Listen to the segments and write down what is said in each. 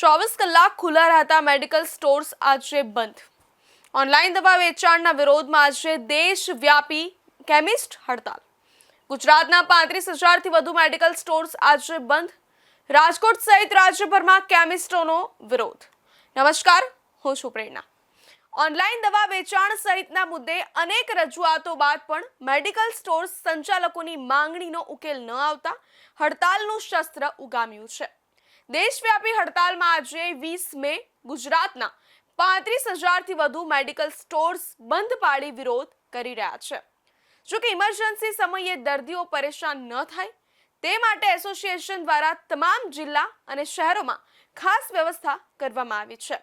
24 કલાક ખુલ્લા રહેતા મેડિકલ સ્ટોર્સ આજે બંધ। ઓનલાઈન દવા વેચાણના વિરોધમાં આજે દેશવ્યાપી કેમિસ્ટ હડતાલ। ગુજરાતના 35,000થી વધુ મેડિકલ સ્ટોર્સ આજે બંધ। રાજકોટ સહિત રાજ્યભરમાં કેમિસ્ટોનો વિરોધ। નમસ્કાર, હું છું પ્રેરણા। ઓનલાઈન દવા વેચાણ સહિતના મુદ્દે અનેક રજૂઆતો બાદ પણ મેડિકલ સ્ટોર્સ સંચાલકોની માંગણીનો ઉકેલ ન આવતા હડતાલનું શસ્ત્ર ઉગામ્યું છે। દેશવ્યાપી હડતાલમાં આજે 20 મે ગુજરાતના 35,000થી વધુ મેડિકલ સ્ટોર્સ બંધ પાડી વિરોધ કરી રહ્યા છે। જો કે ઇમરજન્સી સમયે દર્દીઓ પરેશાન ન થાય તે માટે એસોસિએશન દ્વારા તમામ જિલ્લા અને શહેરોમાં ખાસ વ્યવસ્થા કરવામાં આવી છે।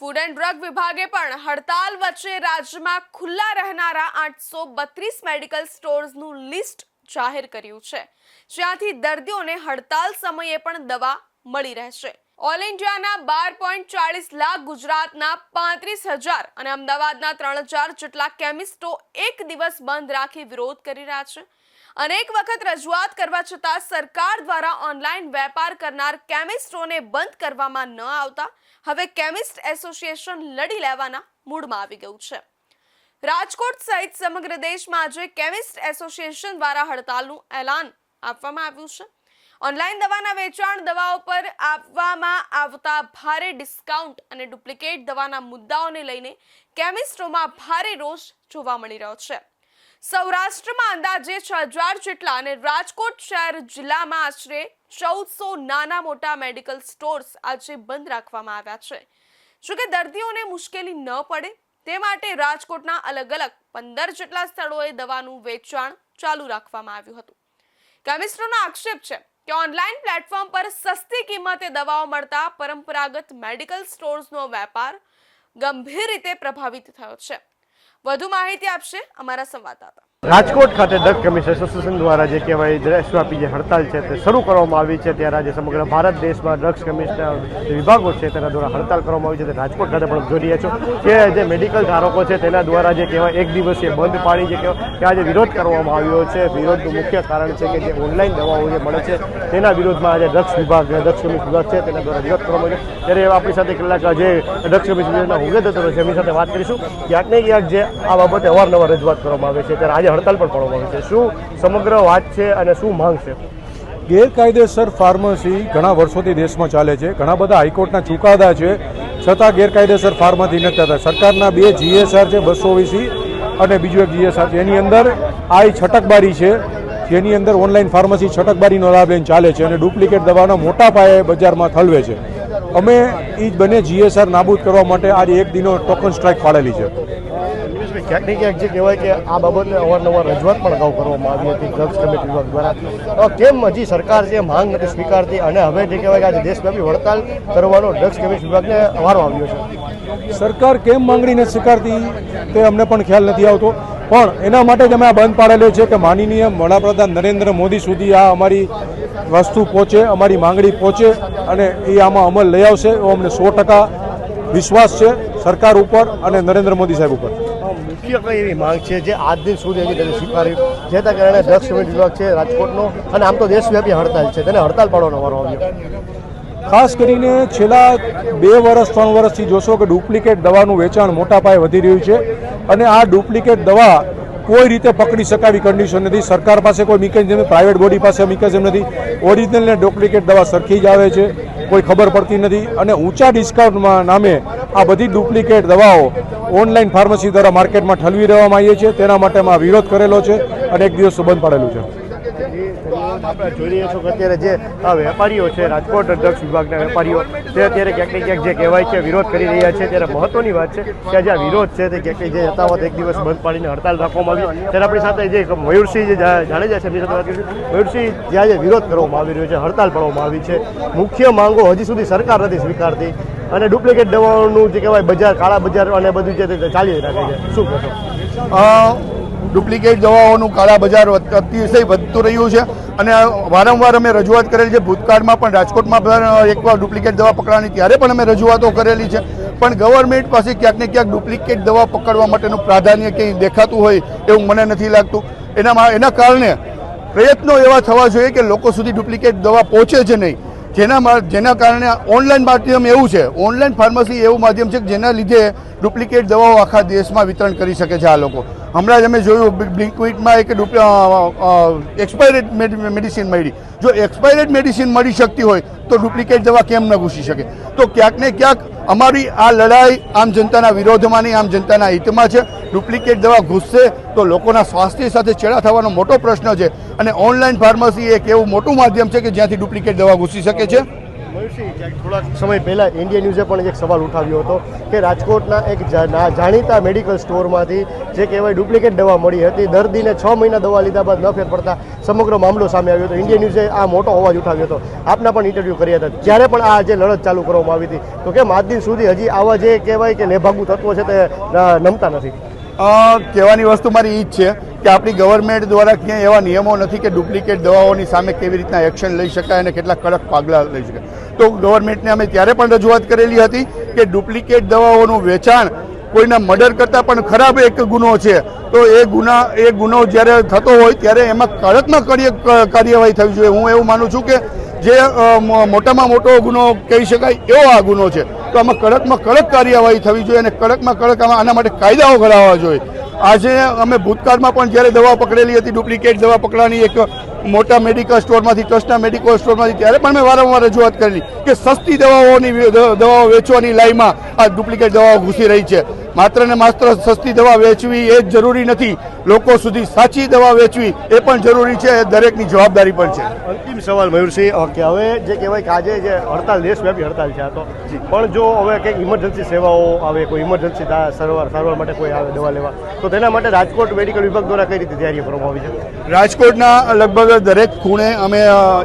ફૂડ એન્ડ ડ્રગ વિભાગે પણ હડતાલ વચ્ચે રાજ્યમાં ખુલ્લા રહેનારા 832 મેડિકલ સ્ટોર્સનું લિસ્ટ જાહેર કર્યું છે, જ્યાંથી દર્દીઓને હડતાલ સમયે પણ દવા મળી રહેશે। ઓલ ઇન્ડિયાના 12.40 લાખ, ગુજરાતના 35,000 અને અમદાવાદના 3,000 જેટલા કેમિસ્ટો એક દિવસ બંધ રાખી વિરોધ કરી રહ્યા છે। અનેક વખત રજૂઆત કરવા છતાં સરકાર દ્વારા ઓનલાઈન વેપાર કરનાર કેમિસ્ટોને બંધ કરવામાં ન આવતા હવે કેમિસ્ટ એસોસિએશન લડી લેવાના મૂડમાં આવી ગયું છે। રાજકોટ સહિત સમગ્ર દેશમાં આજે કેમિસ્ટ એસોસિએશન દ્વારા હડતાલનું એલાન આપવામાં આવ્યું છે। ઓનલાઈન દવાના વેચાણ, દવાઓ પર આપવામાં આવતા ભારે ડિસ્કાઉન્ટ અને ડુપ્લિકેટ દવાના મુદ્દાઓને લઈને કેમિસ્ટોમાં ભારે રોષ જોવા મળી રહ્યો છે। સૌરાષ્ટ્રમાં અંદાજે 6,000 જેટલા અને રાજકોટ શહેર જિલ્લામાં આશરે 1,400 નાના મોટા મેડિકલ સ્ટોર્સ આજે બંધ રાખવામાં આવ્યા છે। જોકે દર્દીઓને મુશ્કેલી ન પડે તે માટે રાજકોટના અલગ અલગ 15 જેટલા સ્થળોએ દવાનું વેચાણ ચાલુ રાખવામાં આવ્યું હતું। કેમિસ્ટોનો આક્ષેપ છે કે ઓનલાઈન પ્લેટફોર્મ પર સસ્તી કિંમતે દવાઓ મળતા પરંપરાગત મેડિકલ સ્ટોર્સનો વેપાર ગંભીર રીતે પ્રભાવિત થયો છે। વધુ માહિતી આપશે અમારા સંવાદદાતા। રાજકોટ ખાતે ડ્રગ કેમિસ્ટ એસોસિએશન દ્વારા જે કહેવાય દેશવ્યાપી જે હડતાલ છે તે શરૂ કરવામાં આવી છે, ત્યારે આજે સમગ્ર ભારત દેશમાં ડ્રગ્સ કેમિસ્ટના વિભાગો છે તેના દ્વારા હડતાલ કરવામાં આવી છે। રાજકોટ ખાતે પણ જોઈ રહ્યા છો કે જે મેડિકલ ધારકો છે તેના દ્વારા જે કહેવાય એક દિવસીય બંધ પાડી જે કહેવાય કે આજે વિરોધ કરવામાં આવ્યો છે। વિરોધનું મુખ્ય કારણ છે કે જે ઓનલાઈન દવાઓ જે મળે છે તેના વિરોધમાં આજે ડ્રગ્સ વિભાગ, ડ્રગ્સ કેમિસ્ટ વિભાગ છે તેના દ્વારા વિરોધ કરવામાં આવ્યો છે। ત્યારે આપણી સાથે કેટલાક જે ડ્રગ્સ કેમિસ્ટ વિભાગના હોદ્દેદારો છે એમની સાથે વાત કરીશું। ક્યાંક ને ક્યાંક જે આ બાબતે અવારનવાર રજૂઆત કરવામાં આવે છે, ત્યારે આજે હડતાલ પણ પાડવામાં આવે છે। શું સમગ્ર વાત છે અને શું માંગ છે? ગેરકાયદેસર ફાર્મસી ઘણા વર્ષોથી દેશમાં ચાલે છે। ઘણા બધા હાઈકોર્ટના ચુકાદા છે, છતાં ગેરકાયદેસર ફાર્મસી નથી થતા। સરકારના 2 GSR છે, 220 અને બીજું એક GSR છે, એની અંદર આ છટકબારી છે, જેની અંદર ઓનલાઈન ફાર્મસી છટકબારીનો લાભ લઈને ચાલે છે અને ડુપ્લિકેટ દવાનો મોટા પાયે બજારમાં ઠલવે છે। અમે એ બંને GSR નાબૂદ કરવા માટે આજે એક દિનો ટોકન સ્ટ્રાઇક પાડેલી છે। ક્યાંક ને ક્યાંક જે કહેવાય કે આ બાબતે અવારનવાર રજૂઆત પણ અગાઉ કરવામાં આવી હતી ડ્રગ્સ કેમિસ્ટ વિભાગ દ્વારા, કેમ હજી સરકાર જે માંગ નથી સ્વીકારતી અને હવે જે કહેવાય કે આજે દેશવ્યાપી હડતાલ કરવાનો ડ્રગ્સ કેમિસ્ટ વિભાગને વારો આવ્યો છે? સરકાર કેમ માંગણી નથી સ્વીકારતી તે અમને પણ ખ્યાલ નથી આવતો, પણ એના માટે જ અમે આ બંધ પાડેલો છે કે માનનીય વડાપ્રધાન નરેન્દ્ર મોદી સુધી આ અમારી વસ્તુ પહોંચે, અમારી માંગણી પહોંચે અને એ આમાં અમલ લઈ આવશે એવો અમને 100% વિશ્વાસ છે સરકાર ઉપર અને નરેન્દ્ર મોદી સાહેબ ઉપર। મુખ્ય કઈ એવી માંગ છે જે આજ દિન સુધી હજી તેને સ્વીકાર્યું, જેના કારણે ડ્રગ્સ કેમિસ્ટ વિભાગ છે રાજકોટનો અને આમ તો દેશવ્યાપી હડતાલ છે તેને હડતાલ પાડવાનો વારો આવ્યો? ખાસ કરીને છેલ્લા 2 વર્ષ 3 વર્ષથી જોશો કે ડુપ્લિકેટ દવાનું વેચાણ મોટા પાયે વધી રહ્યું છે અને આ ડુપ્લિકેટ દવા કોઈ રીતે પકડી શકાય કન્ડિશન નથી। સરકાર પાસે કોઈ મિકેનિઝમ, પ્રાઇવેટ બોડી પાસે મિકેનિઝમ નથી। ઓરિજિનલ ને ડુપ્લિકેટ દવા સરખી જ આવે છે, કોઈ ખબર પડતી નથી અને ઊંચા ડિસ્કાઉન્ટમાં નામે આ બધી ડુપ્લિકેટ દવાઓ ઓનલાઈન ફાર્મસી દ્વારા માર્કેટમાં ઠલવી દેવામાં આવી છે। તેના માટે અમે વિરોધ કરેલો છે અને એક દિવસ બંધ પાડેલું છે। આપણે જોઈ રહ્યા છો કે અત્યારે જે વેપારીઓ છે, રાજકોટ ડ્રગ્સ વિભાગના વેપારીઓ તે અત્યારે ક્યાંક ને ક્યાંક જે કહેવાય કે વિરોધ કરી રહ્યા છે। ત્યારે મહત્વની વાત છે કે આજે આ વિરોધ છે તે ક્યાંક જે યથાવત એક દિવસ બંધ પાડીને હડતાલ રાખવામાં આવી। ત્યારે આપણી સાથે જે મયુરસિંહ જે જાડેજા છે એમની સાથે વાત કરીશું। મયુરસિંહ, જ્યાં જે વિરોધ કરવામાં આવી રહ્યો છે, હડતાલ પાડવામાં આવી છે, મુખ્ય માંગો હજી સુધી સરકાર નથી સ્વીકારતી અને ડુપ્લિકેટ દવાઓનું જે કહેવાય બજાર, કાળા બજાર અને બધું જે ચાલી રાખે છે, શું કહેશો? ડુપ્લિકેટ દવાઓનું કાળા બજાર અતિશય વધતું રહ્યું છે અને વારંવાર અમે રજૂઆત કરેલી છે। ભૂતકાળમાં પણ રાજકોટમાં પણ એકવાર ડુપ્લિકેટ દવા પકડાની ત્યારે પણ અમે રજૂઆતો કરેલી છે, પણ ગવર્મેન્ટ પાસે ક્યાંક ને ક્યાંક ડુપ્લિકેટ દવા પકડવા માટેનું પ્રાધાન્ય કંઈ દેખાતું હોય એવું મને નથી લાગતું। એના કારણે પ્રયત્નો એવા થવા જોઈએ કે લોકો સુધી ડુપ્લિકેટ દવા પહોંચે જ નહીં। જેના કારણે ઓનલાઈન માધ્યમ એવું છે, ઓનલાઈન ફાર્મસી એવું માધ્યમ છે કે જેના લીધે ડુપ્લિકેટ દવાઓ આખા દેશમાં વિતરણ કરી શકે છે આ લોકો. હમણાં જ અમે જોયું બ્લિંકિટમાં એક એક્સપાયરેડ મેડિસિન મળી. જો એક્સપાયરેડ મેડિસિન મળી શકતી હોય તો ડુપ્લિકેટ દવા કેમ ન ઘૂસી શકે? તો ક્યાંક ને ક્યાંક અમારી આ લડાઈ આમ જનતાના વિરોધમાં નહીં, આમ જનતાના હિતમાં છે. ડુપ્લિકેટ દવા ઘૂસશે તો લોકોના સ્વાસ્થ્ય સાથે ચેડા થવાનો મોટો પ્રશ્ન છે અને ઓનલાઈન ફાર્મસી એક એવું મોટું માધ્યમ છે કે જ્યાંથી ડુપ્લિકેટ દવા ઘૂસી શકે છે. થોડાક સમય પહેલા ઇન્ડિયા ન્યૂઝે પણ એક સવાલ ઉઠાવ્યો હતો કે રાજકોટના એક જાણીતા મેડિકલ સ્ટોરમાંથી જે કહેવાય ડુપ્લિકેટ દવા મળી હતી. દર્દીને 6 મહિના દવા લીધા બાદ ન ફેર પડતા સમગ્ર મામલો સામે આવ્યો હતો. ઇન્ડિયા ન્યૂઝે આ મોટો અવાજ ઉઠાવ્યો હતો. આપના પણ ઇન્ટરવ્યૂ કર્યા હતા જ્યારે પણ આ જે લડત ચાલુ કરવામાં આવી હતી. તો કેમ આજ દિન સુધી હજી આવા જે કહેવાય કે લેભાગુ તત્વો છે તે નમતા નથી? કહેવાની વસ્તુ મારી એ જ છે કે આપણી ગવર્મેન્ટ દ્વારા ક્યાંય એવા નિયમો નથી કે ડુપ્લિકેટ દવાઓની સામે કેવી રીતના એક્શન લઈ શકાય અને કેટલા કડક પગલાં લઈ શકાય. તો ગવર્મેન્ટને અમે ત્યારે પણ રજૂઆત કરેલી હતી કે ડુપ્લિકેટ દવાઓનું વેચાણ કોઈના મર્ડર કરતાં પણ ખરાબ એક ગુનો છે. તો એ ગુનો જ્યારે થતો હોય ત્યારે એમાં કડકમાં કડક કાર્યવાહી થવી જોઈએ. હું એવું માનું છું કે જે મોટામાં મોટો ગુનો કહી શકાય એવો આ ગુનો છે. તો આમાં કડકમાં કડક કાર્યવાહી થવી જોઈએ અને કડકમાં કડક આના માટે કાયદાઓ ઘડાવવા જોઈએ. આજે અમે ભૂતકાળમાં પણ જ્યારે દવા પકડેલી હતી, ડુપ્લિકેટ દવા પકડવાની એક મોટા મેડિકલ સ્ટોરમાંથી, ટ્રસ્ટના મેડિકલ સ્ટોરમાંથી, ત્યારે પણ મેં વારંવાર રજૂઆત કરેલી કે સસ્તી દવાઓ વેચવાની લાઈનમાં આ ડુપ્લિકેટ દવાઓ ઘૂસી રહી છે. માત્ર ને માત્ર સસ્તી દવા વેચવી એ જ જરૂરી નથી, લોકો સુધી સાચી દવા વેચવી એ પણ જરૂરી છે. એ દરેકની જવાબદારી પણ છે. અંતિમ સવાલ મયુરસિંહ, કે હવે જે કહેવાય કે આજે જે હડતાલ, દેશવ્યાપી હડતાલ છે આ તો, પણ જો હવે કંઈક ઇમરજન્સી સેવાઓ આવે, કોઈ ઇમરજન્સી સારવાર માટે કોઈ આવે દવા લેવા, તો તેના માટે રાજકોટ મેડિકલ વિભાગ દ્વારા કઈ રીતે તૈયારી કરવામાં આવી છે? રાજકોટના લગભગ દરેક ખૂણે અમે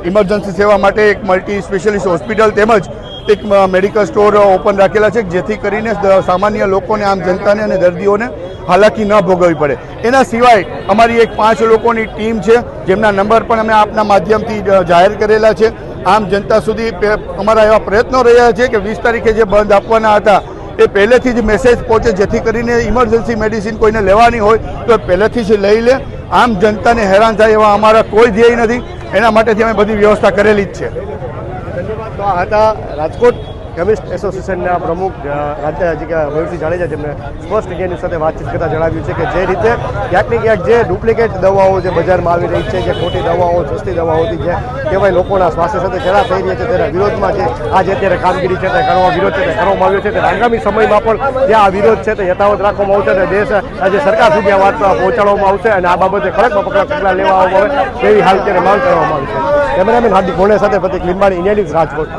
ઇમરજન્સી સેવા માટે એક મલ્ટી સ્પેશિયાલિસ્ટ હોસ્પિટલ તેમજ એક મેડિકલ સ્ટોર ઓપન રાખેલા છે, જેથી કરીને સામાન્ય લોકોને, આમ જનતાને અને દર્દીઓને હાલાકી ન ભોગવવી પડે. એના સિવાય અમારી એક 5 લોકોની ટીમ છે જેમના નંબર પણ અમે આપના માધ્યમથી જાહેર કરેલા છે. આમ જનતા સુધી અમારા એવા પ્રયત્નો રહ્યા છે કે 20 તારીખે જે બંધ આપવાના હતા એ પહેલેથી જ મેસેજ પહોંચે, જેથી કરીને ઇમરજન્સી મેડિસિન કોઈને લેવાની હોય તો પહેલેથી જ લઈ લે. આમ જનતાને હેરાન થાય એવા અમારા કોઈ ધ્યેય નથી. એના માટેથી અમે બધી વ્યવસ્થા કરેલી જ છે. તો આ હતા રાજકોટ કેમિસ્ટ એસોસિએશનના પ્રમુખ મયુરસિંહ જાડેજા, જેમને સ્પષ્ટ ઇન્ડિયાની સાથે વાતચીત કરતા જણાવ્યું છે કે જે રીતે ક્યાંક ને ક્યાંક જે ડુપ્લિકેટ દવાઓ જે બજારમાં આવી રહી છે, જે ખોટી દવાઓ, સસ્તી દવાઓથી જે કહેવાય લોકોના સ્વાસ્થ્ય સાથે ચેડા થઈ રહ્યા છે, તેના વિરોધમાં જે આજે અત્યારે કામગીરી છે તે વિરોધ છે તે કરવામાં આવ્યો છે. ત્યારે આગામી સમયમાં પણ જે આ વિરોધ છે તે યથાવત રાખવામાં આવશે અને દેશ આજે સરકાર સુધી આ વાત પહોંચાડવામાં આવશે અને આ બાબતે કડકમાં પગલાં લેવામાં આવે તેવી હાલ ત્યારે માંગ કરવામાં આવી છે. કેમેરામેન હાર્દિક ભોણે સાથે પ્રતિક લીંબાણી, ઇન્ડિયા ન્યૂઝ, રાજકોટ.